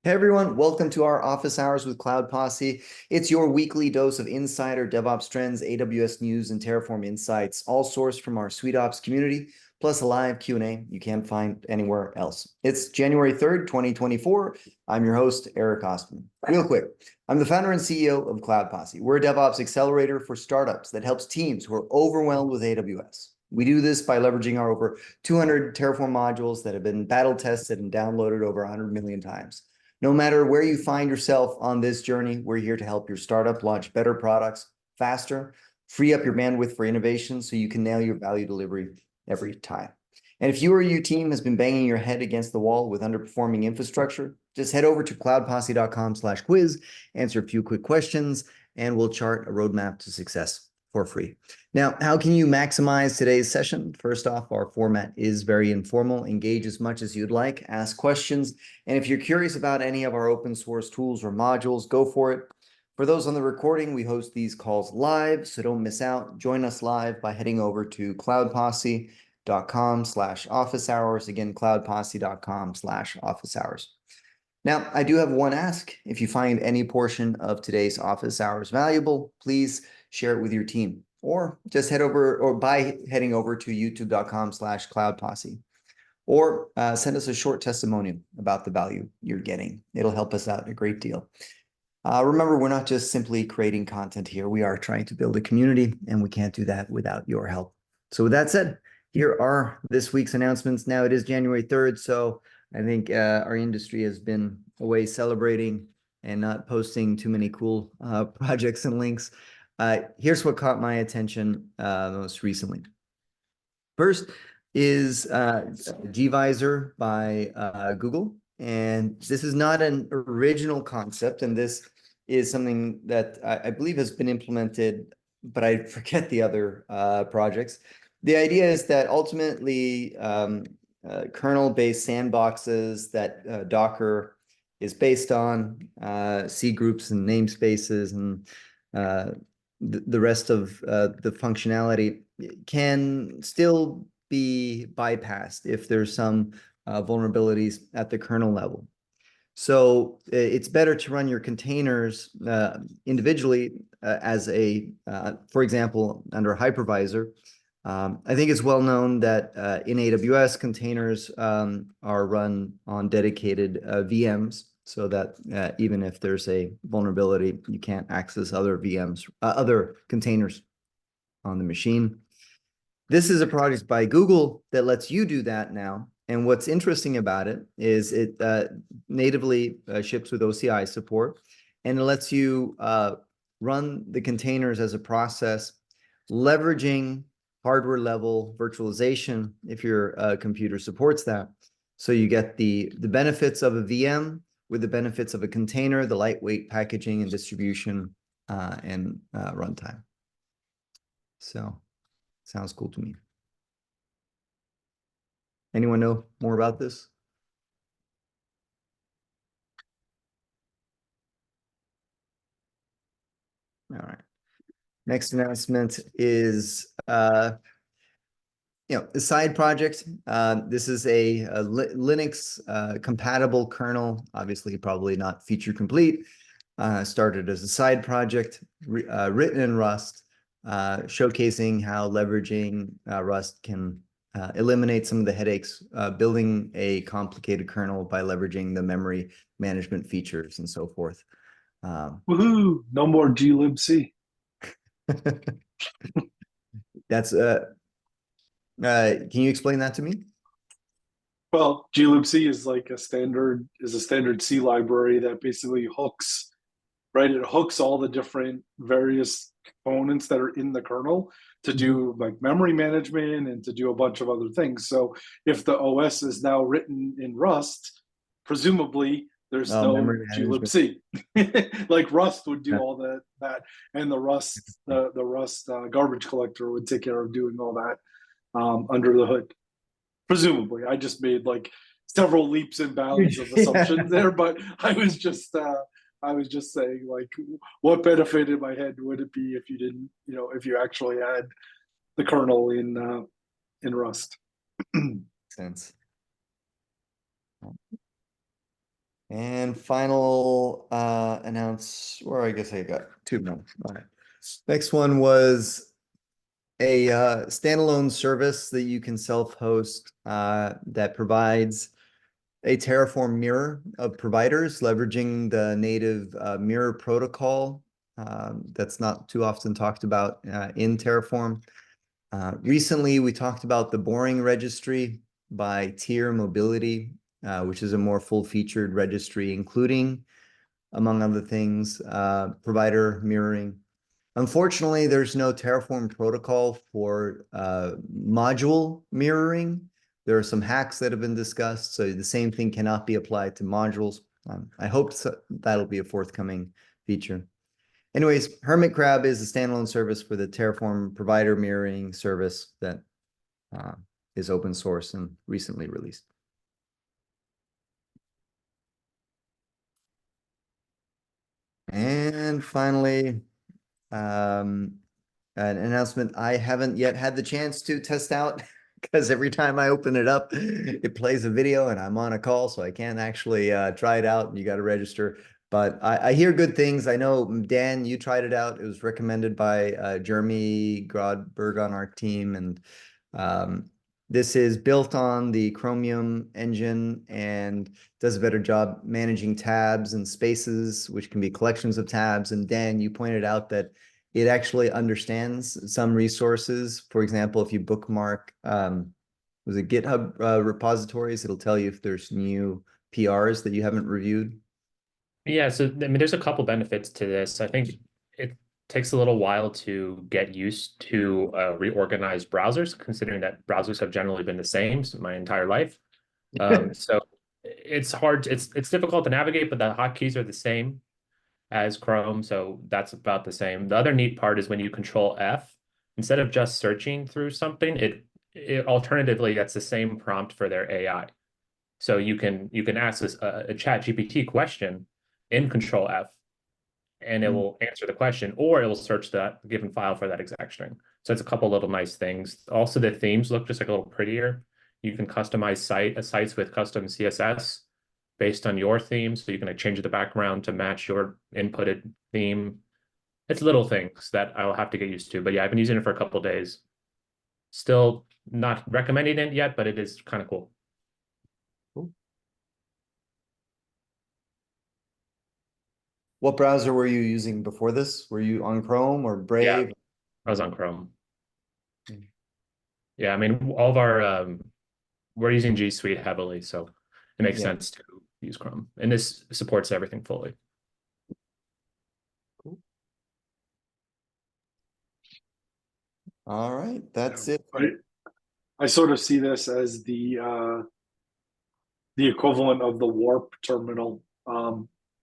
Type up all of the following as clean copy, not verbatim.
Hey everyone, welcome to our office hours with Cloud Posse. It's your weekly dose of insider DevOps trends, AWS news, and Terraform insights, all sourced from our sweetops community, plus a live Q&A you can't find anywhere else. It's January 3rd, 2024. I'm your host, Eric Ostman. Real quick, I'm the founder and CEO of Cloud Posse. We're a DevOps accelerator for startups that helps teams who are overwhelmed with AWS. We do this by leveraging our over 200 Terraform modules that have been battle tested and downloaded over 100 million times. No matter where you find yourself on this journey, we're here to help your startup launch better products faster, free up your bandwidth for innovation so you can nail your value delivery every time. And if you or your team has been banging your head against the wall with underperforming infrastructure, just head over to cloudposse.com/quiz, answer a few quick questions, and we'll chart a roadmap to success for free. Now, how can you maximize today's session? First off, our format is very informal. Engage as much as you'd like, ask questions, and if you're curious about any of our open source tools or modules, go for it. For those on the recording, we host these calls live, so don't miss out. Join us live by heading over to cloudposse.com/office hours. Again, cloudposse.com/office hours. Now, I do have one ask. If you find any portion of today's office hours valuable, please share it with your team, or just head over, or by heading over to youtube.com/cloudposse, or send us a short testimonial about the value you're getting. It'll help us out a great deal. Remember, we're not just simply creating content here. We are trying to build a community, and we can't do that without your help. So with that said, here are this week's announcements. Now, it is January 3rd, so I think our industry has been away celebrating and not posting too many cool projects and links. Here's what caught my attention most recently. First is gvisor by Google. And this is not an original concept, and this is something that I believe has been implemented, but I forget the other projects. The idea is that ultimately kernel-based sandboxes that Docker is based on, C groups and namespaces and the rest of the functionality can still be bypassed if there's some vulnerabilities at the kernel level. So it's better to run your containers individually as a, for example, under a hypervisor. I think it's well known that in AWS, containers are run on dedicated VMs, so that even if there's a vulnerability, you can't access other VMs, other containers on the machine. This is a project by Google that lets you do that now. And what's interesting about it is it natively ships with OCI support, and it lets you run the containers as a process, leveraging hardware level virtualization if your computer supports that. So you get the benefits of a VM with the benefits of a container, the lightweight packaging and distribution and runtime. So sounds cool to me. Anyone know more about this? All right. Next announcement is a side project. This is a Linux compatible kernel, obviously probably not feature complete. Started as a side project, written in Rust, showcasing how leveraging Rust can eliminate some of the headaches building a complicated kernel by leveraging the memory management features and so forth. Woohoo! No more glibc. That's can you explain that to me? Well, glibc is like a standard C library that basically hooks, right? It hooks all the different various components that are in the kernel to do like memory management and to do a bunch of other things. So if the OS is now written in Rust, presumably there's no glibc. Like Rust would do all that, and the Rust garbage collector would take care of doing all that under the hood. Presumably, I just made like several leaps and bounds of assumptions there, but I was just saying, like, what benefit in my head would it be if you didn't, if you actually had the kernel in Rust? Sense. And final or I guess I got two more. All right. Next one was a standalone service that you can self-host that provides a Terraform mirror of providers, leveraging the native mirror protocol that's not too often talked about in Terraform. Recently, we talked about the boring registry by Tier Mobility, which is a more full-featured registry, including, among other things, provider mirroring. Unfortunately, there's no Terraform protocol for module mirroring. There are some hacks that have been discussed, so the same thing cannot be applied to modules. I hope that'll be a forthcoming feature. Anyways, Hermit Crab is a standalone service for the Terraform provider mirroring service that is open source and recently released. And finally, an announcement I haven't yet had the chance to test out because every time I open it up, it plays a video and I'm on a call, so I can't actually try it out. You got to register. But I hear good things. I know, Dan, you tried it out. It was recommended by Jeremy Grodberg on our team. And this is built on the Chromium engine and does a better job managing tabs and spaces, which can be collections of tabs. And Dan, you pointed out that it actually understands some resources. For example, if you bookmark, was it GitHub repositories, it'll tell you if there's new PRs that you haven't reviewed. Yeah, so I mean, there's a couple benefits to this. I think it takes a little while to get used to reorganized browsers, considering that browsers have generally been the same my entire life. So it's hard, it's difficult to navigate, but the hotkeys are the same as Chrome, so that's about the same. The other neat part is when you control F, instead of just searching through something, it alternatively gets the same prompt for their AI. So you can ask this a chat GPT question in control F, and it will answer the question, or it will search that given file for that exact string. So it's a couple little nice things. Also, the themes look just like a little prettier. You can customize sites with custom CSS based on your theme, so you can change the background to match your inputted theme. It's little things that I'll have to get used to. But yeah, I've been using it for a couple days. Still not recommending it yet, but it is kind of cool. What browser were you using before this? Were you on Chrome or Brave? Yeah, I was on Chrome. Yeah, I mean, all of our we're using G Suite heavily, so it makes sense to use Chrome. And this supports everything fully. Cool. All right, that's it. I sort of see this as the equivalent of the Warp terminal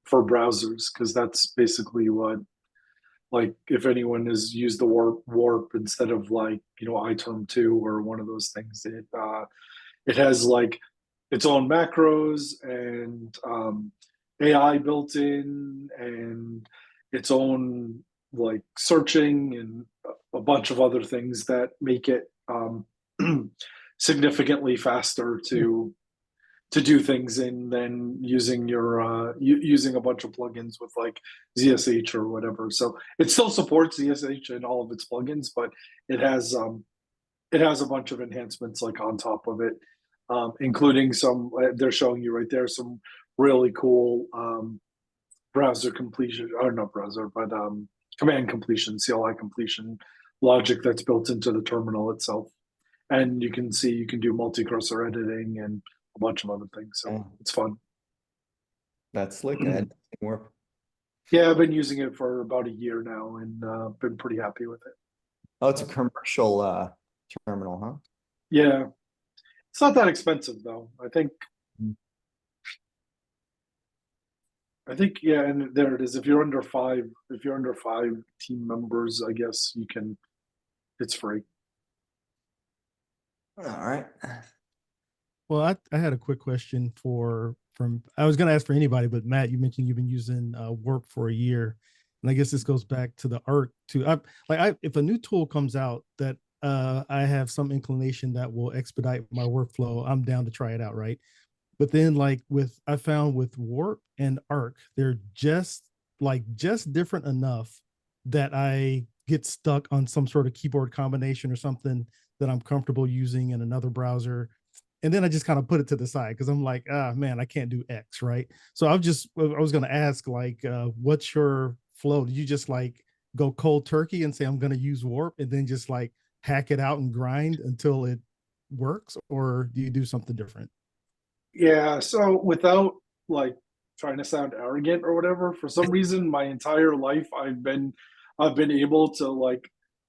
for browsers, because that's basically what, like, if anyone has used the warp instead of, like, iTerm2 or one of those things, it has like its own macros and AI built in, and its own like searching and a bunch of other things that make it significantly faster to do things in than using your using a bunch of plugins with like ZSH or whatever. So it still supports ZSH in all of its plugins, but it has a bunch of enhancements like on top of it, including some, they're showing you right there, some really cool browser completion, or not browser, but command completion, CLI completion logic that's built into the terminal itself. And you can see you can do multi-cursor editing and a bunch of other things. So it's fun. That's slick. Work. Yeah, I've been using it for about a year now and been pretty happy with it. Oh, it's a commercial terminal, huh? Yeah. It's not that expensive though. I think, yeah, and there it is. If you're under five team members, I guess you can, it's free. All right. Well, I had a quick question I was going to ask for anybody, but Matt, you mentioned you've been using Warp for a year. And I guess this goes back to the ARC too. If a new tool comes out that I have some inclination that will expedite my workflow, I'm down to try it out, right? But then I found with Warp and Arc, they're just different enough that I get stuck on some sort of keyboard combination or something that I'm comfortable using in another browser. And then I just kind of put it to the side because I'm like, man, I can't do X, right? So I was going to ask, what's your flow? Did you just go cold turkey and say, I'm going to use Warp and then just hack it out and grind until it works? Or do you do something different? Yeah, so without trying to sound arrogant or whatever, for some reason my entire life I've been able to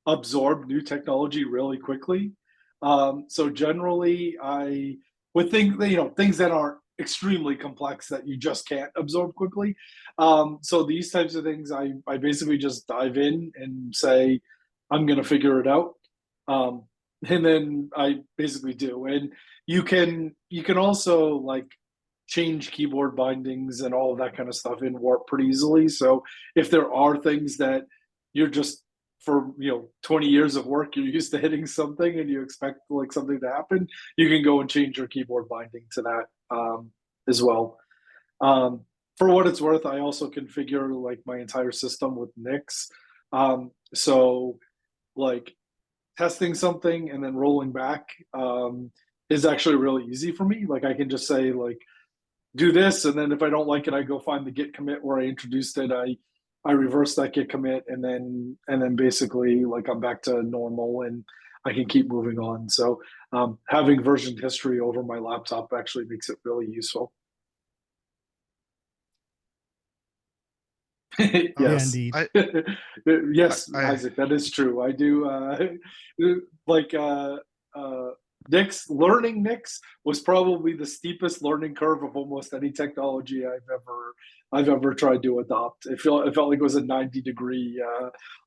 absorb new technology really quickly. So generally with things that aren't extremely complex that you just can't absorb quickly. So these types of things I basically just dive in and say, I'm gonna figure it out. And then I basically do. And you can also change keyboard bindings and all of that kind of stuff in Warp pretty easily. So if there are things that you're just for 20 years of work, you're used to hitting something and you expect something to happen, you can go and change your keyboard binding to that as well. For what it's worth, I also configure my entire system with Nix. So testing something and then rolling back is actually really easy for me. I can just say do this, and then if I don't like it, I go find the Git commit where I introduced it. I reverse that Git commit, and then basically I'm back to normal, and I can keep moving on. So having version history over my laptop actually makes it really useful. Yes. Yeah, indeed. Yes, Isaac, that is true. I do learning Nix was probably the steepest learning curve of almost any technology I've ever tried to adopt. It felt like it was a 90-degree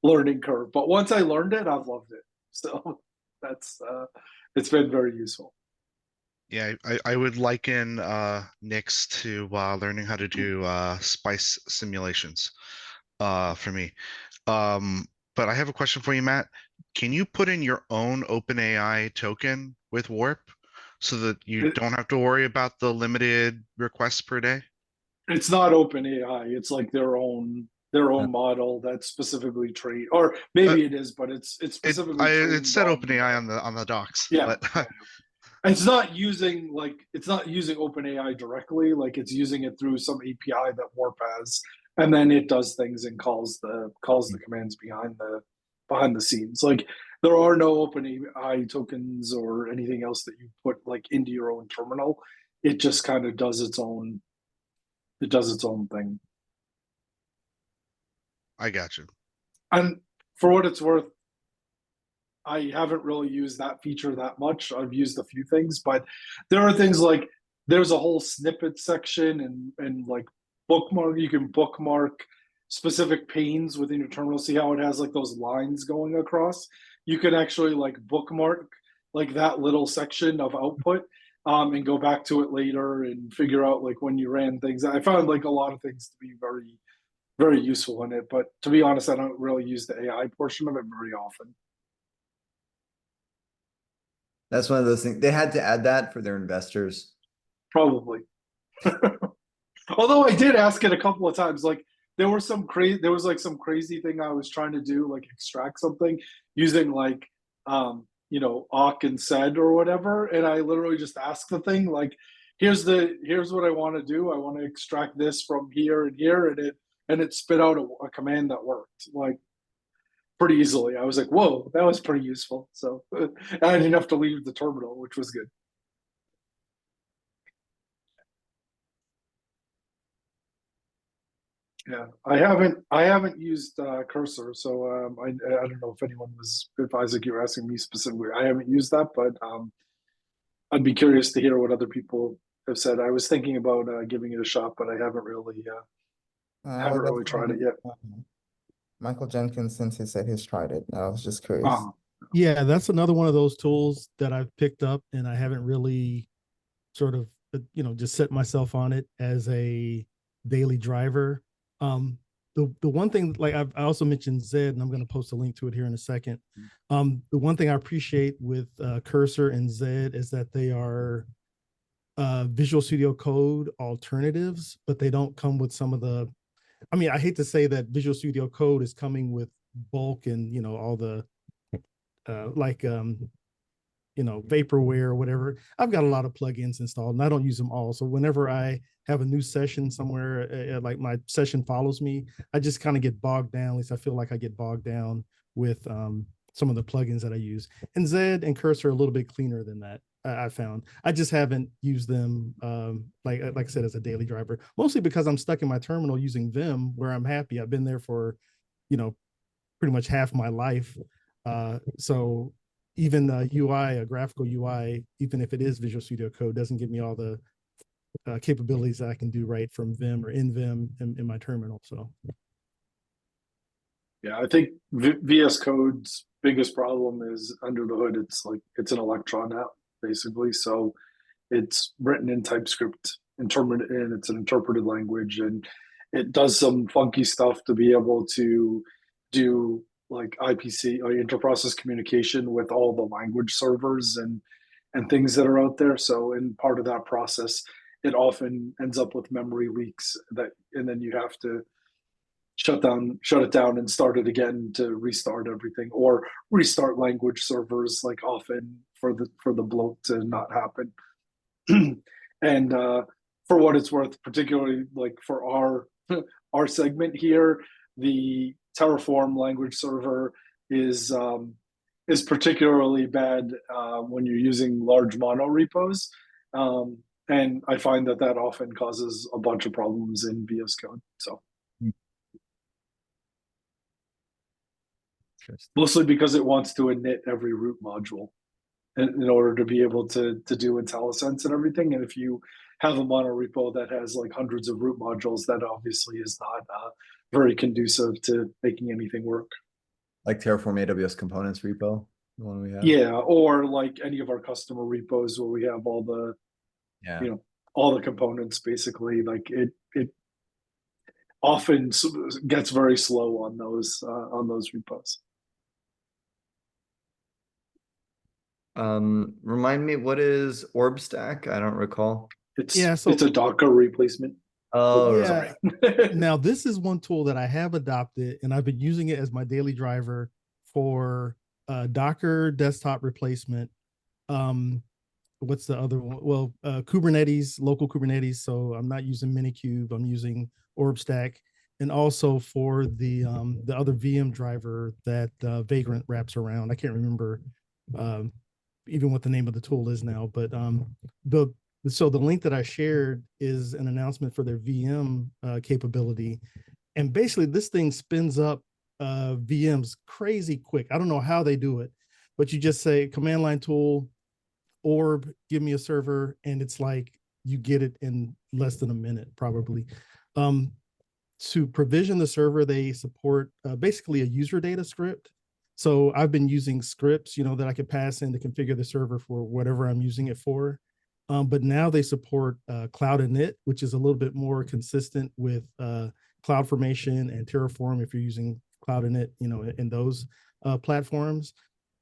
learning curve. But once I learned it, I've loved it. So that's it's been very useful. Yeah, I would liken Nix to learning how to do spice simulations for me. But I have a question for you, Matt. Can you put in your own OpenAI token with Warp so that you don't have to worry about the limited requests per day? It's not OpenAI. It's their own model that's specifically trained, or maybe it is, but it's specifically trained. It said OpenAI on the docs. Yeah. But it's not using OpenAI directly. It's using it through some API that Warp has, and then it does things and calls the commands behind the scenes. There are no OpenAI tokens or anything else that you put into your own terminal. It just kind of does its own. It does its own thing. I got you. And for what it's worth, I haven't really used that feature that much. I've used a few things, but there are things there's a whole snippet section and bookmark. You can bookmark specific panes within your terminal. See how it has those lines going across? You can actually bookmark that little section of output and go back to it later and figure out when you ran things. I found a lot of things to be very, very useful in it. But to be honest, I don't really use the AI portion of it very often. That's one of those things. They had to add that for their investors. Probably. Although I did ask it a couple of times. There was some crazy thing I was trying to do, extract something using awk and sed or whatever, and I literally just asked the thing here's what I want to do. I want to extract this from here and here, and it spit out a command that worked pretty easily. I was like, whoa, that was pretty useful. So I didn't have to leave the terminal, which was good. Yeah, I haven't used Cursor, so I don't know if Isaac, you were asking me specifically. I haven't used that, but I'd be curious to hear what other people have said. I was thinking about giving it a shot, but I haven't really tried it yet. Michael Jenkins, since he said he's tried it, I was just curious. Yeah, that's another one of those tools that I've picked up, and I haven't really sort of just set myself on it as a daily driver. The one thing, I also mentioned Zed, and I'm going to post a link to it here in a second. The one thing I appreciate with Cursor and Zed is that they are Visual Studio Code alternatives, but they don't come with some of the, I mean, I hate to say that Visual Studio Code is coming with bulk and, you know, all the you know, vaporware or whatever. I've got a lot of plugins installed and I don't use them all. So whenever I have a new session somewhere, like my session follows me, I just kind of get bogged down. At least I feel like I get bogged down with some of the plugins that I use. And Zed and Cursor are a little bit cleaner than that. I found I just haven't used them like I said, as a daily driver, mostly because I'm stuck in my terminal using Vim where I'm happy. I've been there for, you know, pretty much half my life. So even UI, a graphical UI, even if it is Visual Studio Code, doesn't give me all the capabilities that I can do right from Vim or in Vim in my terminal. So yeah, I think VS Code's biggest problem is under the hood. It's an Electron app basically, so it's written in TypeScript, it's an interpreted language, and it does some funky stuff to be able to do like IPC or interprocess communication with all the language servers and things that are out there. So in part of that process, it often ends up with memory leaks and then you have to shut it down and start it again to restart everything, or restart language servers, like often for the bloat to not happen. And for what it's worth, particularly like for our segment here, the Terraform language server is particularly bad when you're using large mono repos, and I find that often causes a bunch of problems in VS Code. So mostly because it wants to init every root module in order to be able to do IntelliSense and everything. And if you have a mono repo that has like hundreds of root modules, that obviously is not very conducive to making anything work. Like Terraform AWS components repo, the one we have. Yeah, or like any of our customer repos where we have all the, you know, all the components basically. Like it often gets very slow on those repos. Remind me, what is OrbStack? I don't recall. It's so it's a Docker replacement. Oh, yeah. Now this is one tool that I have adopted and I've been using it as my daily driver for Docker desktop replacement. What's the other one? Well, Kubernetes, local Kubernetes. So I'm not using Minikube, I'm using OrbStack. And also for the other VM driver that Vagrant wraps around. I can't remember even what the name of the tool is now, but so the link that I shared is an announcement for their VM capability. And basically this thing spins up VMs crazy quick. I don't know how they do it, but you just say command line tool, orb, give me a server, and it's like you get it in less than a minute probably. To provision the server, they support basically a user data script. So I've been using scripts, you know, that I could pass in to configure the server for whatever I'm using it for. But now they support Cloud-init, which is a little bit more consistent with CloudFormation and Terraform if you're using Cloud-init, you know, in those platforms.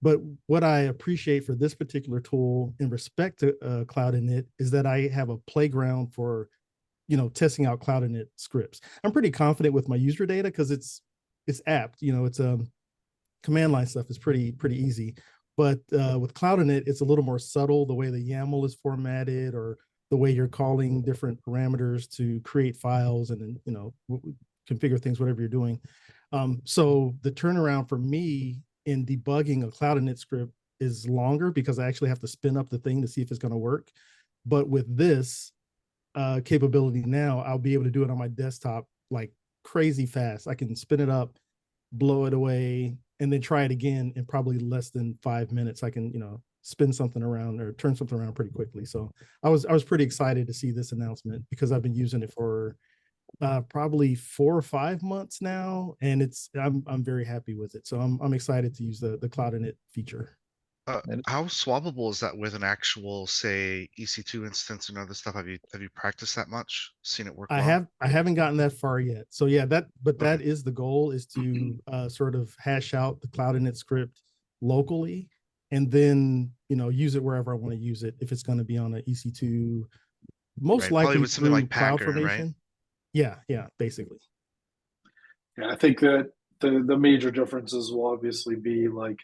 But what I appreciate for this particular tool in respect to Cloud-init is that I have a playground for, you know, testing out Cloud-init scripts. I'm pretty confident with my user data because it's apt, you know, it's command line stuff is pretty easy. But with Cloud-init, it's a little more subtle, the way the YAML is formatted or the way you're calling different parameters to create files and then, you know, configure things, whatever you're doing. So the turnaround for me in debugging a Cloud-init script is longer because I actually have to spin up the thing to see if it's going to work. But with this capability now, I'll be able to do it on my desktop like crazy fast. I can spin it up, blow it away, and then try it again in probably less than 5 minutes. I can, you know, spin something around or turn something around pretty quickly. So I was pretty excited to see this announcement because I've been using it for probably 4 or 5 months now, and I'm very happy with it. So I'm excited to use the Cloud-init feature. How swappable is that with an actual, say, EC2 instance and other stuff? Have you practiced that much? Seen it work? I haven't gotten that far yet. So yeah, that is the goal, is to sort of hash out the Cloud-init script locally and then, you know, use it wherever I want to use it. If it's going to be on an EC2 most Right, probably likely with something like through Pattern, right? CloudFormation. Yeah, basically. Yeah, I think that the major differences will obviously be like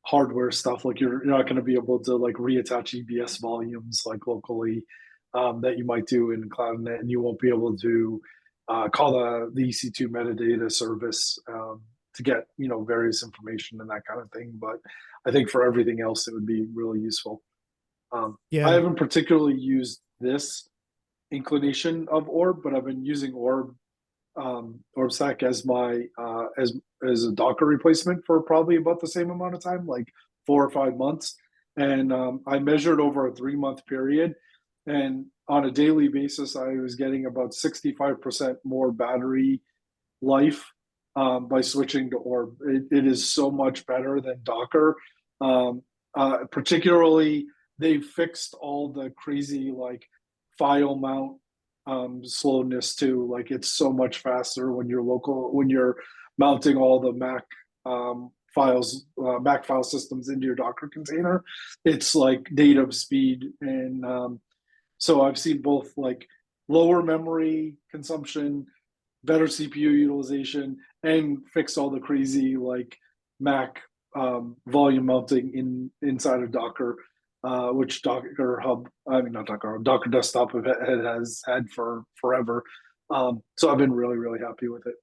hardware stuff. Like you're not going to be able to like reattach EBS volumes like locally that you might do in Cloud-init, and you won't be able to call the EC2 metadata service to get various information and that kind of thing. But I think for everything else, it would be really useful. I Yeah, haven't particularly used this inclination of Orb, but I've been using OrbStack as my as a Docker replacement for probably about the same amount of time, like 4 or 5 months. And I measured over a 3 month period, and on a daily basis, I was getting about 65% more battery life by switching to Orb. It is so much better than Docker. Particularly, they fixed all the crazy like file mount slowness too. Like it's so much faster when you're mounting all the Mac file systems into your Docker container. It's like native speed, and so I've seen both like lower memory consumption, better CPU utilization, and fix all the crazy like Mac volume mounting inside of Docker, which Docker Hub, I mean not Docker Hub, Docker Desktop has had for forever. So I've been really, really happy with it.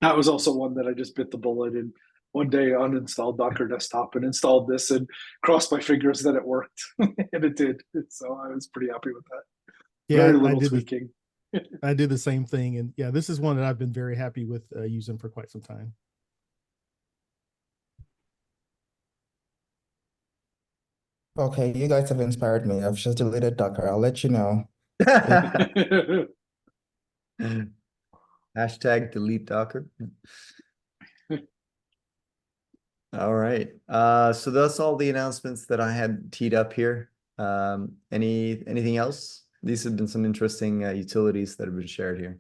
That was also one that I just bit the bullet and one day uninstalled Docker Desktop and installed this and crossed my fingers that it worked, and it did. So I was pretty happy with that. yeah, Very I little did tweaking. I did the same thing, and yeah, this is one that I've been very happy with using for quite some time. Okay, you guys have inspired me. I've just deleted Docker. I'll let you know. Hashtag delete Docker. All right. So that's all the announcements that I had teed up here. Anything else? These have been some interesting utilities that have been shared here.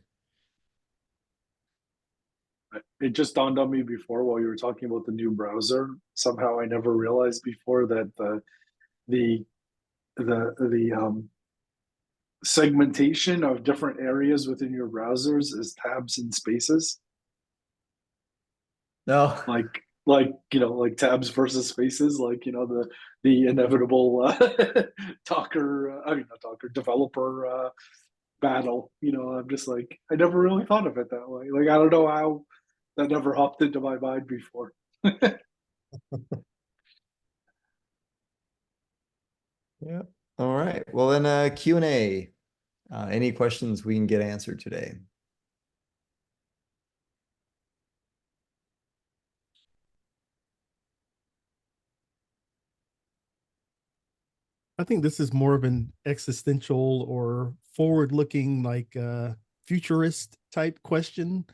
It just dawned on me before while you were talking about the new browser. Somehow I never realized before that the segmentation of different areas within your browsers is tabs and spaces. No. Like tabs versus spaces, like the inevitable Docker, I mean not Docker, developer battle. I'm just like, I never really thought of it that way. Like I don't know how that never hopped into my mind before. Yeah. All right. Well then Q&A. Any questions we can get answered today? I think this is more of an existential or forward-looking, like futurist type question.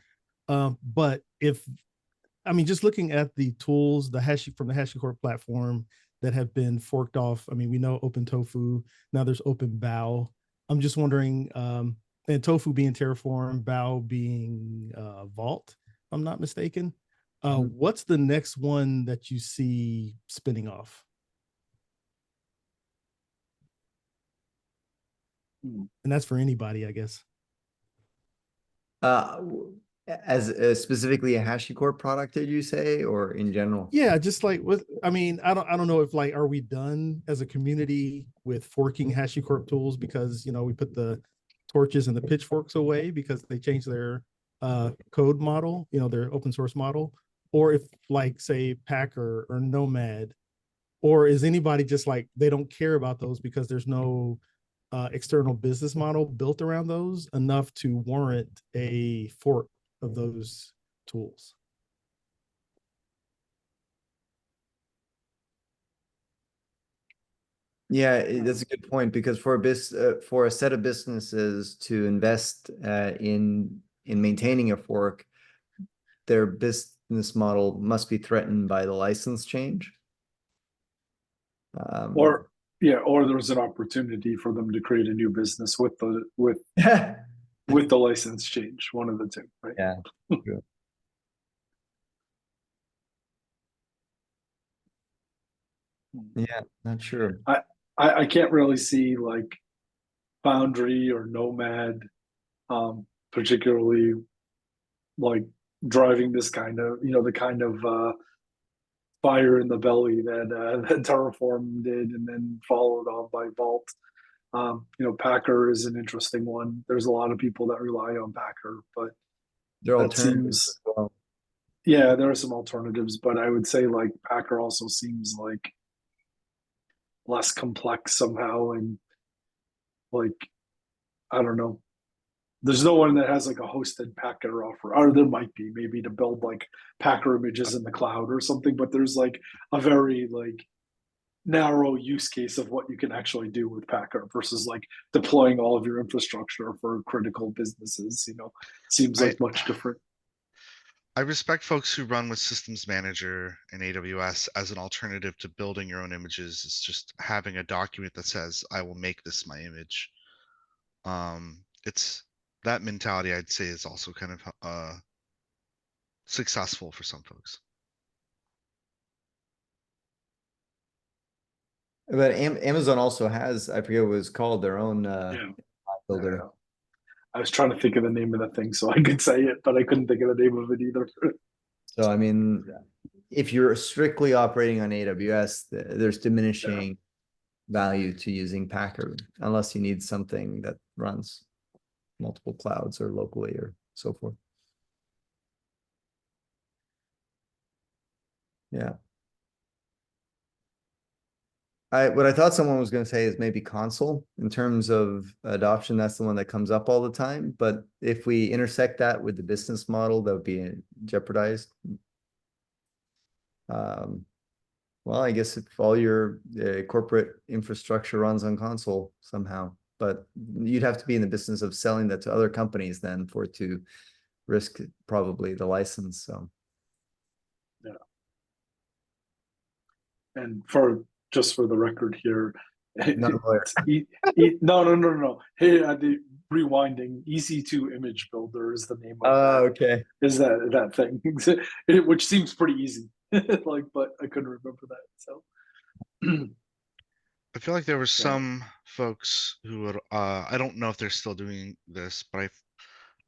But just looking at the tools, from the HashiCorp platform that have been forked off. I mean, we know OpenTofu, now there's OpenBow. I'm just wondering, and Tofu being Terraform, Bow being Vault, if I'm not mistaken. What's the next one that you see spinning off? And that's for anybody, I guess. As specifically a HashiCorp product, did you say, or in general? Yeah, just like I don't know if like, are we done as a community with forking HashiCorp tools because we put the torches and the pitchforks away because they changed their code model, their open source model, or if like say Packer or Nomad, or is anybody just like they don't care about those because there's no external business model built around those enough to warrant a fork of those tools? Yeah, that's a good point, because for a set of businesses to invest in maintaining a fork, their business model must be threatened by the license change. Or there's an opportunity for them to create a new business with the license change. One of the two, right? Yeah. True. Yeah, not sure. I can't really see like Foundry or Nomad, particularly like driving this kind of, the kind of fire in the belly that that Terraform did, and then followed on by Vault. Packer is an interesting one. There's a lot of people that rely on Packer, but They're that alternatives seems, as well. yeah, there are some alternatives, but I would say like Packer also seems like less complex somehow, and like, I don't know. There's no one that has like a hosted Packer offer, or there might be maybe to build like Packer images in the cloud or something, but there's like a very like narrow use case of what you can actually do with Packer versus like deploying all of your infrastructure for critical businesses. Seems I like much different. I respect folks who run with Systems Manager and AWS as an alternative to building your own images. It's just having a document that says, I will make this my image. It's that mentality, I'd say, is also kind of successful for some folks. But Amazon also has, I forget what it's called, their own Yeah. builder. I was trying to think of the name of the thing so I could say it, but I couldn't think of the name of it either. So, I mean, if you're strictly operating on AWS, there's diminishing value to using Packer, unless you need something that runs multiple clouds or locally or so forth. Yeah. What I thought someone was going to say is maybe console in terms of adoption. That's the one that comes up all the time. But if we intersect that with the business model, that would be jeopardized. Well, I guess if all your corporate infrastructure runs on console somehow, but you'd have to be in the business of selling that to other companies then for it to risk probably the license. So Yeah. And just for the record here, not a lawyer. no. Hey, the rewinding EC2 image builder is the name of that. Okay. Is that thing, which seems pretty easy. Like, but I couldn't remember that. So I feel like there were some folks who would, I don't know if they're still doing this, but I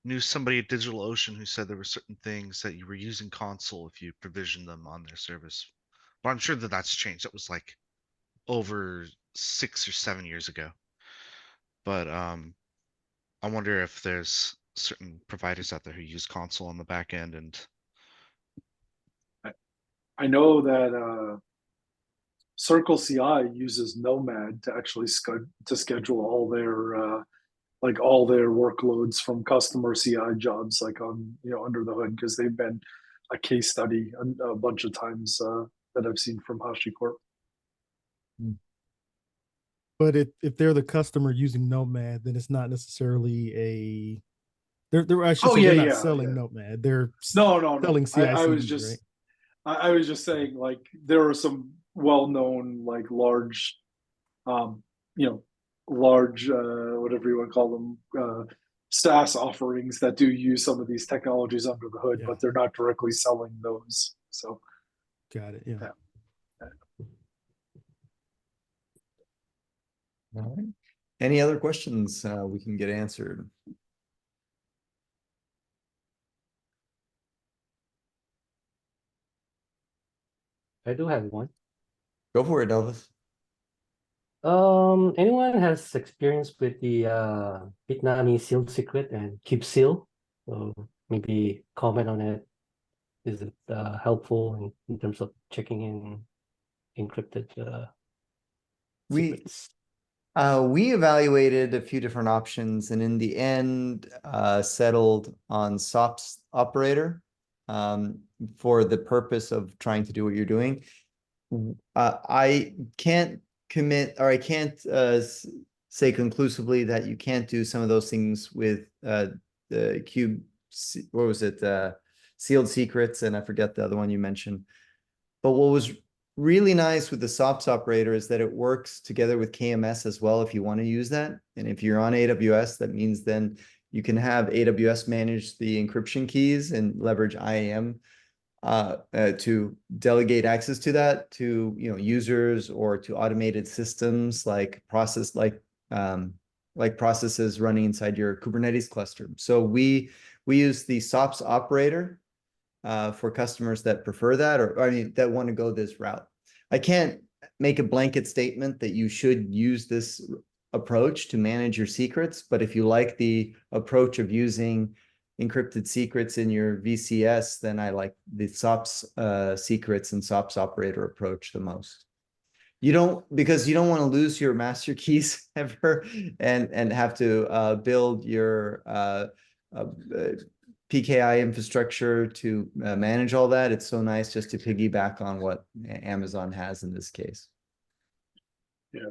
knew somebody at DigitalOcean who said there were certain things that you were using console if you provisioned them on their service. But I'm sure that that's changed. That was like over 6 or 7 years ago. But I wonder if there's certain providers out there who use console on the back end. And I know that Circle CI uses Nomad to actually schedule all their workloads from customer CI jobs, like on under the hood, because they've been a case study a bunch of times that I've seen from HashiCorp. But if they're the customer using Nomad, then it's not necessarily a. They're I should say they're not selling Nomad. They're no. selling CI/CD, I was just right? I was just saying, like, there are some well-known, like, large, large, whatever you want to call them, SaaS offerings that do use some of these technologies under the hood, but they're not directly selling those. So, got it. Yeah. All right. Any other questions we can get answered? I do have one. Go for it, Elvis. Anyone has experience with the Bitnami sealed secret and keep seal? So maybe comment on it. Is it helpful in terms of checking in encrypted secrets? We evaluated a few different options, and in the end, settled on SOPs operator for the purpose of trying to do what you're doing. I can't commit, or I can't say conclusively that you can't do some of those things with the cube. What was it? Sealed secrets, and I forget the other one you mentioned. But what was really nice with the SOPs operator is that it works together with KMS as well if you want to use that. And if you're on AWS, that means then you can have AWS manage the encryption keys and leverage IAM to delegate access to that to users or to automated systems like processes running inside your Kubernetes cluster. So we use the SOPs operator for customers that prefer that, or I mean that want to go this route. I can't make a blanket statement that you should use this approach to manage your secrets, but if you like the approach of using encrypted secrets in your VCS, then I like the SOPs secrets and SOPs operator approach the most. Because you don't want to lose your master keys ever and have to build your PKI infrastructure to manage all that. It's so nice just to piggyback on what Amazon has in this case. Yeah.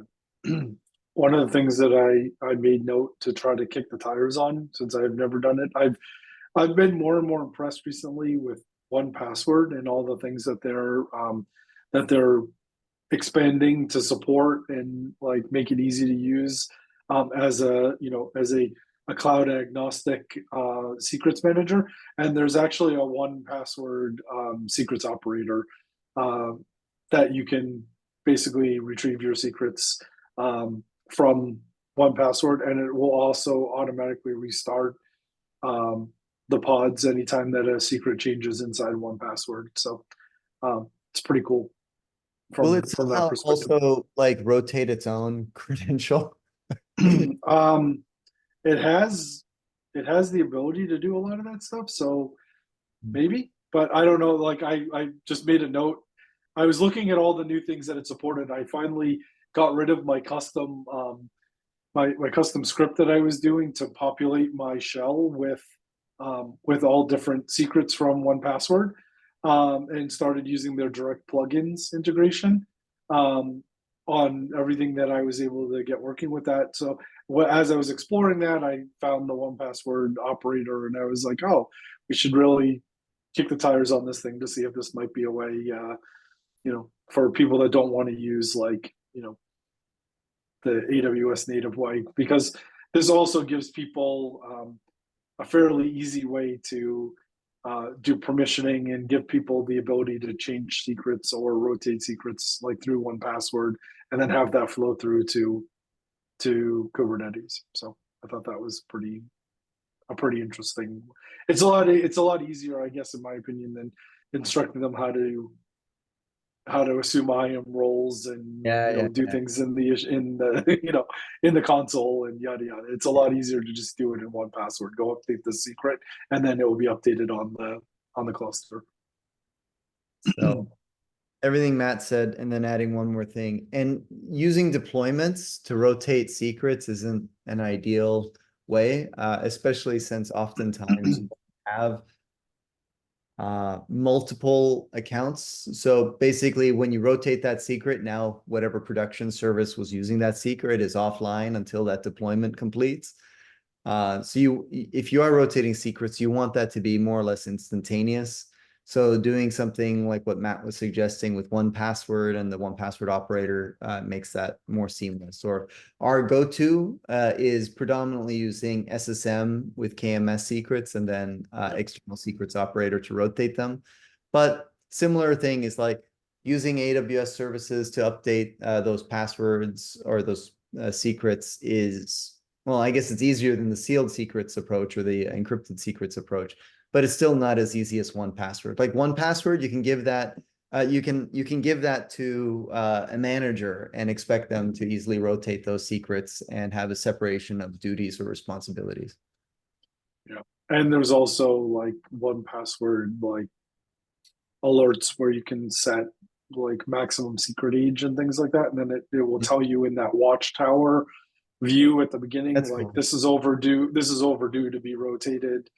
One of the things that I made note to try to kick the tires on, since I've never done it, I've been more and more impressed recently with 1Password and all the things that they're expanding to support and like make it easy to use as a cloud agnostic secrets manager. And there's actually a 1Password secrets operator that you can basically retrieve your secrets from 1Password, and it will also automatically restart the pods anytime that a secret changes inside 1Password. So it's pretty cool. Will it somehow also like rotate its own credential? It has the ability to do a lot of that stuff, so maybe, but I don't know. Like I just made a note. I was looking at all the new things that it supported. I finally got rid of my custom my custom script that I was doing to populate my shell with all different secrets from 1Password, and started using their direct plugins integration on everything that I was able to get working with that. So as I was exploring that, I found the 1Password operator, and I was like, oh, we should really kick the tires on this thing to see if this might be a way, for people that don't want to use the AWS native way, because this also gives people a fairly easy way to do permissioning and give people the ability to change secrets or rotate secrets like through 1Password, and then have that flow through to Kubernetes. So I thought that was pretty interesting. It's a lot easier, I guess, in my opinion, than instructing them how to assume IAM roles and do things in the in the console and yada yada. It's a lot easier to just do it in 1Password. Go update the secret, and then it will be updated on the cluster. So everything Matt said, and then adding one more thing. And using deployments to rotate secrets isn't an ideal way, especially since oftentimes you have multiple accounts. So basically, when you rotate that secret, now whatever production service was using that secret is offline until that deployment completes. So if you are rotating secrets, you want that to be more or less instantaneous. So doing something like what Matt was suggesting with 1Password and the 1Password operator makes that more seamless. Or our go-to is predominantly using SSM with KMS secrets and then external secrets operator to rotate them. But similar thing is like using AWS services to update those passwords or those secrets is, well, I guess it's easier than the sealed secrets approach or the encrypted secrets approach, but it's still not as easy as 1Password. Like 1Password, you can give that you can give that to a manager and expect them to easily rotate those secrets and have a separation of duties or responsibilities. Yeah, and there's also like 1Password like alerts where you can set like maximum secret age and things like that, and then it will tell you in that watchtower view at the beginning. That's like cool. This is overdue to be rotated.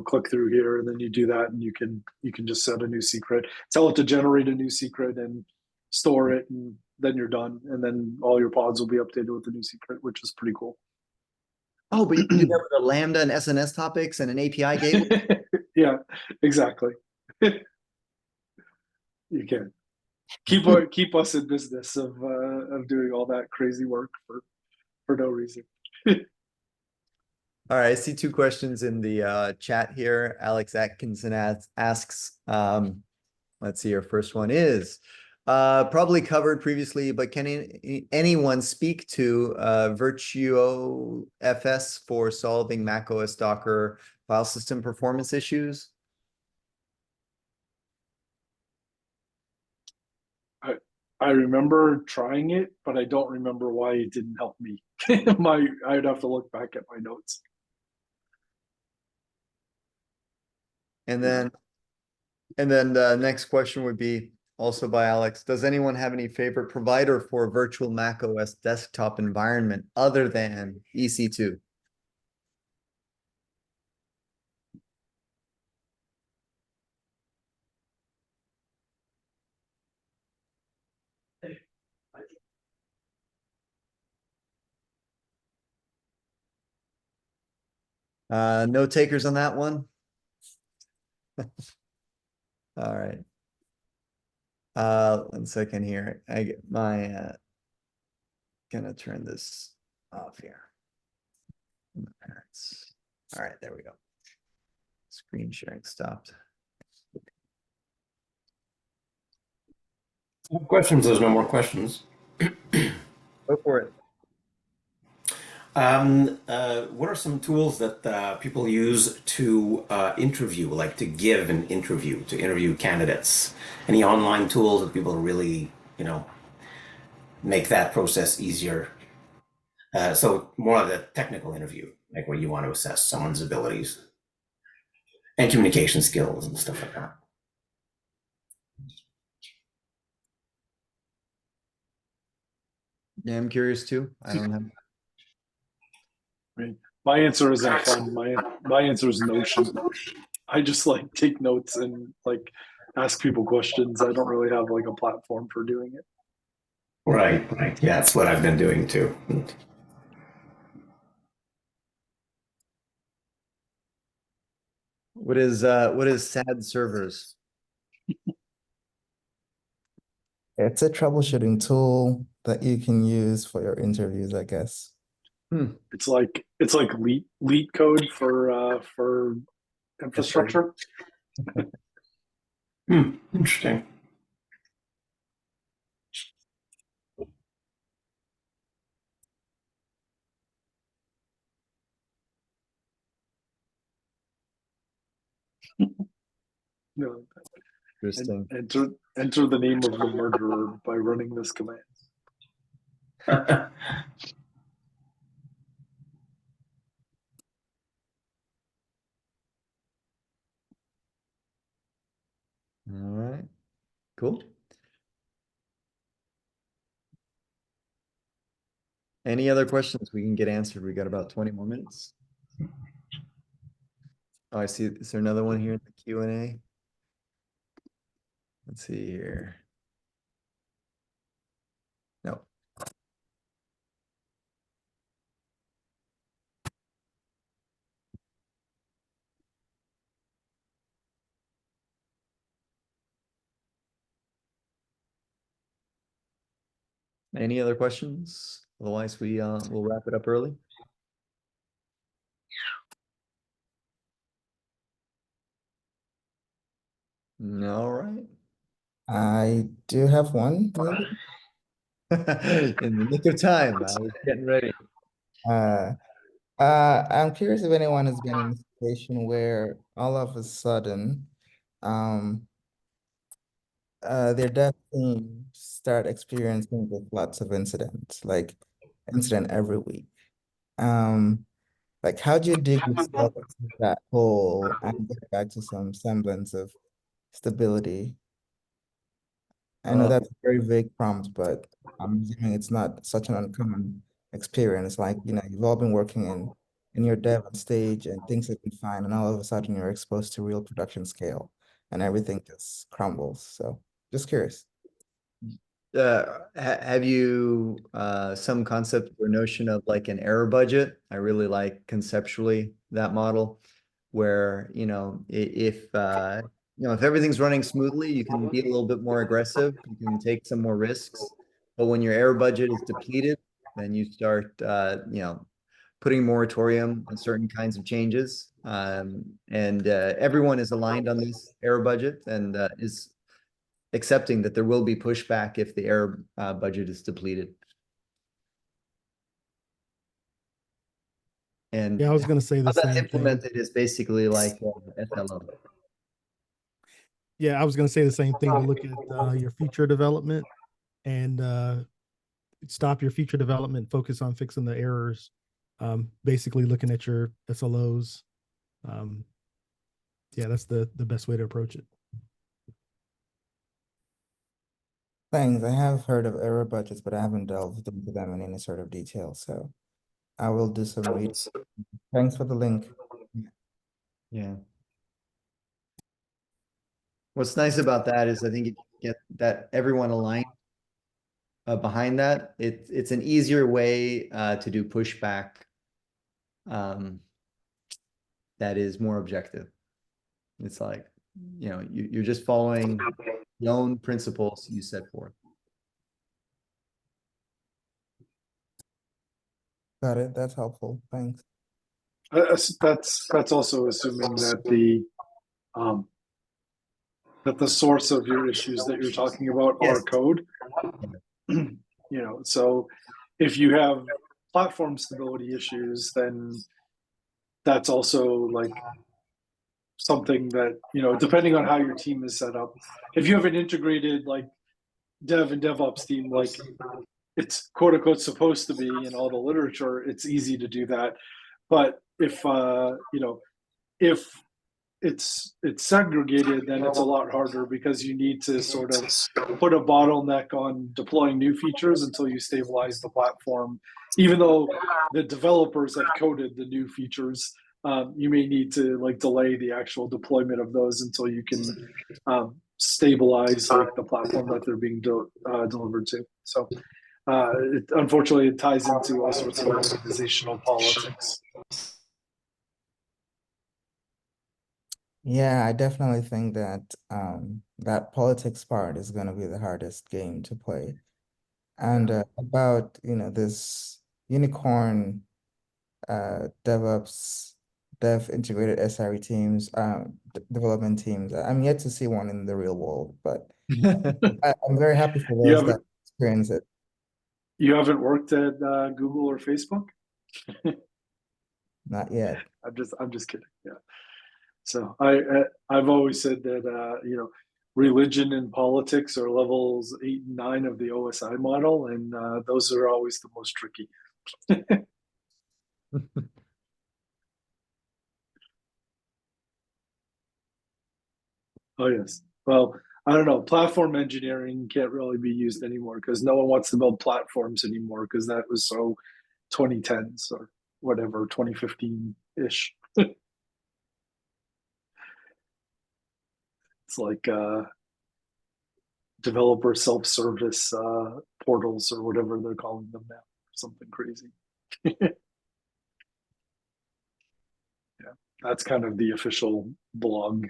Click through here, and then you do that, and you can just set a new secret, tell it to generate a new secret and store it, and then you're done, and then all your pods will be updated with the new secret, which is pretty cool. Oh, but you can do that with a Lambda and SNS topics and an API gateway. Yeah, exactly. You can keep us in business of doing all that crazy work for no reason. All right, I see two questions in the chat here. Alex Atkinson asks, let's see, our first one is probably covered previously, but can anyone speak to Virtuo FS for solving macOS Docker file system performance issues? I remember trying it, but I don't remember why it didn't help me. I'd have to look back at my notes. And then the next question would be also by Alex. Does anyone have any favorite provider for virtual macOS desktop environment other than EC2? No takers on that one? All right. 1 second here. I get my gonna turn this off here. Parents. All right, there we go. Screen sharing stopped. Questions? There's no more questions. Go for it. What are some tools that people use to interview, like to give an interview, to interview candidates? Any online tools that people really, make that process easier? So more of the technical interview, like where you want to assess someone's abilities and communication skills and stuff like that. Yeah, I'm curious too. I don't have. My answer isn't fun. My answer is Notion. I just like take notes and like ask people questions. I don't really have like a platform for doing it. Right. Yeah, that's what I've been doing too. What is SAD servers? It's a troubleshooting tool that you can use for your interviews, I guess. It's like leet code for infrastructure. Interesting. No, Interesting. enter the name of the murderer by running this command. All right. Cool. Any other questions we can get answered? We got about 20 more minutes. Oh, I see. Is there another one here in the Q&A? Let's see here. No. Any other questions? Otherwise, we'll wrap it up early. All right. I do have one, maybe. In the nick of time, I was getting ready. I'm curious if anyone has been in a situation where all of a sudden, their dev team start experiencing with lots of incidents, like incident every week. Like how do you dig yourself into that hole and get back to some semblance of stability? I know that's a very vague prompt, but I'm assuming it's not such an uncommon experience. Like, you've all been working in your dev stage and things have been fine, and all of a sudden you're exposed to real production scale and everything just crumbles. So just curious. Have you some concept or notion of like an error budget? I really like conceptually that model where, if everything's running smoothly, you can be a little bit more aggressive, you can take some more risks. But when your error budget is depleted, then you start, putting moratorium on certain kinds of changes. And everyone is aligned on this error budget and is accepting that there will be pushback if the error budget is depleted. And Yeah, I was going to say the how that's same thing. implemented is basically like SLO. Yeah, I was going to say the same thing, to look at your feature development and stop your feature development, focus on fixing the errors, basically looking at your SLOs. Yeah, that's the best way to approach it. Thanks. I have heard of error budgets, but I haven't delved into them in any sort of detail. So I will do some reading. Thanks for the link. Yeah. What's nice about that is I think if you get that everyone aligned behind that, it's an easier way to do pushback that is more objective. It's like, you know, you're just following your own principles you set forth. Got it. That's helpful. Thanks. That's also assuming that the source of your issues that you're talking about are code. You know, so if you have platform stability issues, then that's also like something that, you know, depending on how your team is set up, if you have an integrated like dev and DevOps team, like it's quote unquote supposed to be in all the literature, it's easy to do that. But if you know, if it's segregated, then it's a lot harder because you need to sort of put a bottleneck on deploying new features until you stabilize the platform. Even though the developers have coded the new features, you may need to like delay the actual deployment of those until you can stabilize like the platform that they're being delivered to. So unfortunately, it ties into all sorts of organizational politics. Yeah, I definitely think that that politics part is going to be the hardest game to play. And about, you know, this unicorn DevOps, dev integrated SRE teams, development teams. I'm yet to see one in the real world, but I'm very happy for those that experience it. You haven't worked at Google or Facebook? Not yet. I'm just kidding. Yeah. So I've always said that you know, religion and politics are levels 8 and 9 of the OSI model, and those are always the most tricky. Oh yes. Well, I don't know. Platform engineering can't really be used anymore because no one wants to build platforms anymore because that was so 2010s or whatever, 2015-ish. It's like developer self-service portals or whatever they're calling them now, something crazy. Yeah, that's kind of the official blog.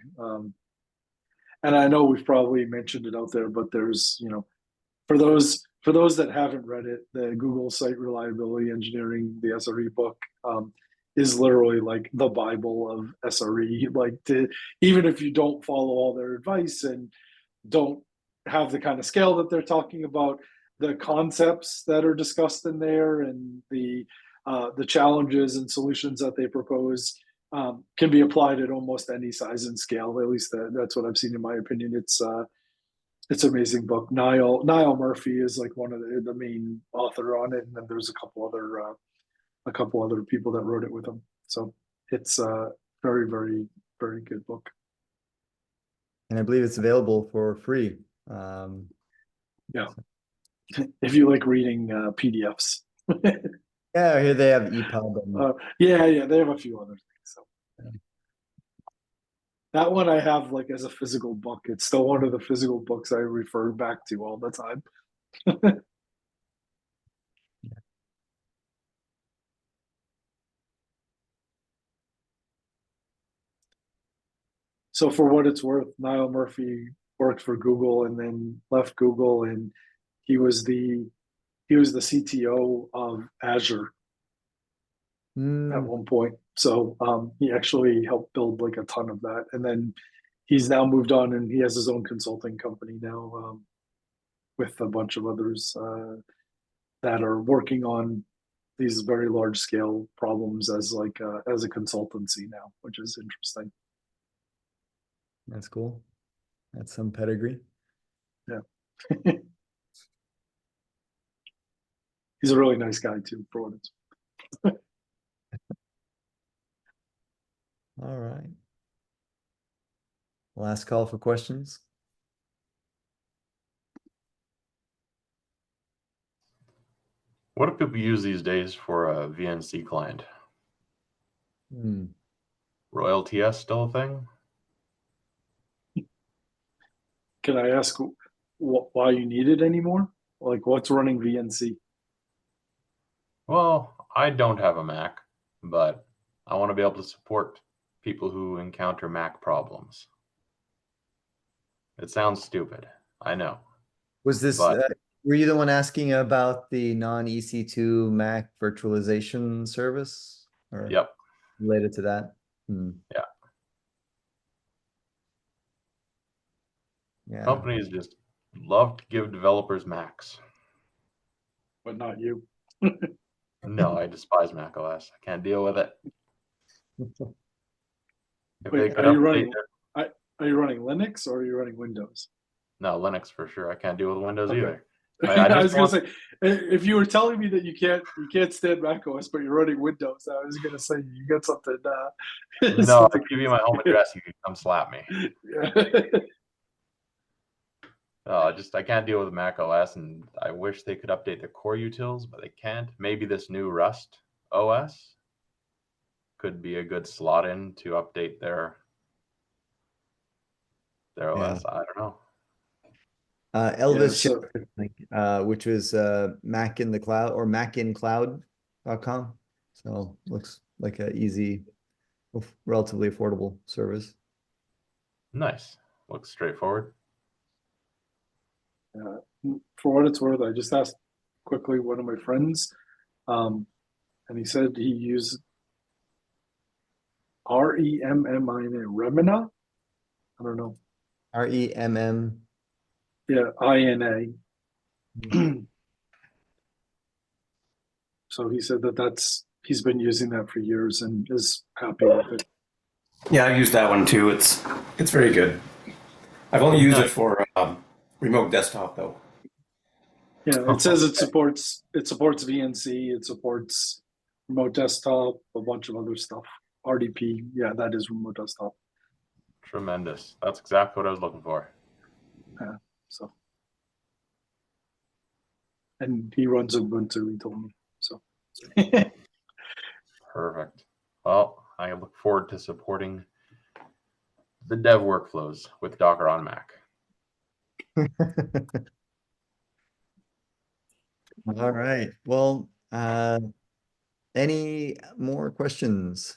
And I know we've probably mentioned it out there, but there's, you know, for those that haven't read it, the Google Site Reliability Engineering, the SRE book, is literally like the Bible of SRE. Like, even if you don't follow all their advice and don't have the kind of scale that they're talking about, the concepts that are discussed in there and the challenges and solutions that they propose can be applied at almost any size and scale. At least that's what I've seen in my opinion. It's an amazing book. Niall Murphy is like one of the main author on it, and then there's a couple other people that wrote it with him. So it's a very, very, very good book. And I believe it's available for free. Yeah, if you like reading PDFs. Yeah, here they have EPUB. And... yeah, they have a few other things. So that one I have like as a physical book. It's still one of the physical books I refer back to all the time. So for what it's worth, Niall Murphy worked for Google and then left Google, and he was the CTO of Azure. Mm, one point. So he actually helped build like a ton of that. And then he's now moved on and he has his own consulting company now with a bunch of others that are working on these very large scale problems as like as a consultancy now, which is interesting. that's cool. That's some pedigree. Yeah. He's a really nice guy too, for what it's. All right. Last call for questions. What do people use these days for a VNC client? Hmm. Royal TS still a thing? Can I ask why you need it anymore? Like what's running VNC? Well, I don't have a Mac, but I want to be able to support people who encounter Mac problems. It sounds stupid, I know. Was this, But were you the one asking about the non-EC2 Mac virtualization service? Or yep, related to that? Hmm. yeah. Yeah. Companies just love to give developers Macs. But not you. No, I despise Mac OS. I can't deal with it. If they Wait, could are you update running? their- Are you running Linux or are you running Windows? No, Linux for sure. I can't deal with Windows Okay. either. I I was just gonna want, say, if you were telling me that you can't stand Mac OS, but you're running Windows, I was gonna say you got something. no, something I'll give you my home address. You can come slap me. Yeah. I can't deal with Mac OS, and I wish they could update the core utils, but they can't. Maybe this new Rust OS could be a good slot in to update their OS. I don't know. Elvis so- shared a link, which was Mac in the Cloud or macincloud.com. So looks like an easy, relatively affordable service. Nice. Looks straightforward. For what it's worth, I just asked quickly one of my friends, and he said he used Remina. I don't know. REMM. Yeah, INA. So he said he's been using that for years and is happy with it. Yeah, I've used that one too. It's very good. I've only used it for remote desktop though. Yeah, it says it supports VNC, it supports remote desktop, a bunch of other stuff. RDP, yeah, that is remote desktop. Tremendous. That's exactly what I was looking for. Yeah, so. And he runs Ubuntu, he told me. So Perfect. Well, I look forward to supporting the dev workflows with Docker on Mac. All right. Well, any more questions?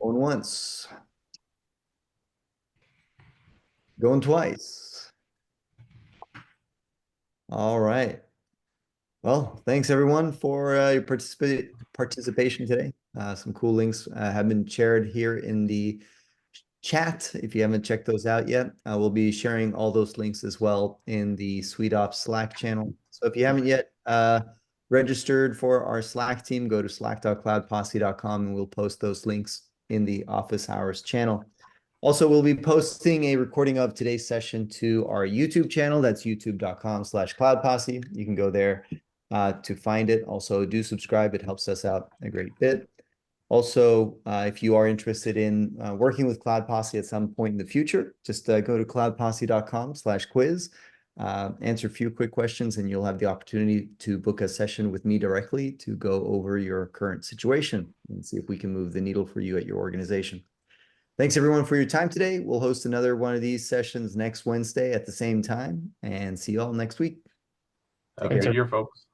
Going once. Going twice. All right. Well, thanks everyone for your participation today. Some cool links have been shared here in the chat. If you haven't checked those out yet, we'll be sharing all those links as well in the sweetops Slack channel. So if you haven't yet registered for our Slack team, go to slack.cloudposse.com and we'll post those links in the office hours channel. Also, we'll be posting a recording of today's session to our YouTube channel. That's youtube.com/cloudposse. You can go there to find it. Also, do subscribe. It helps us out a great bit. Also, if you are interested in working with Cloud Posse at some point in the future, just go to cloudposse.com/quiz, answer a few quick questions, and you'll have the opportunity to book a session with me directly to go over your current situation and see if we can move the needle for you at your organization. Thanks everyone for your time today. We'll host another one of these sessions next Wednesday at the same time, and see you all next week. Have a good year, folks.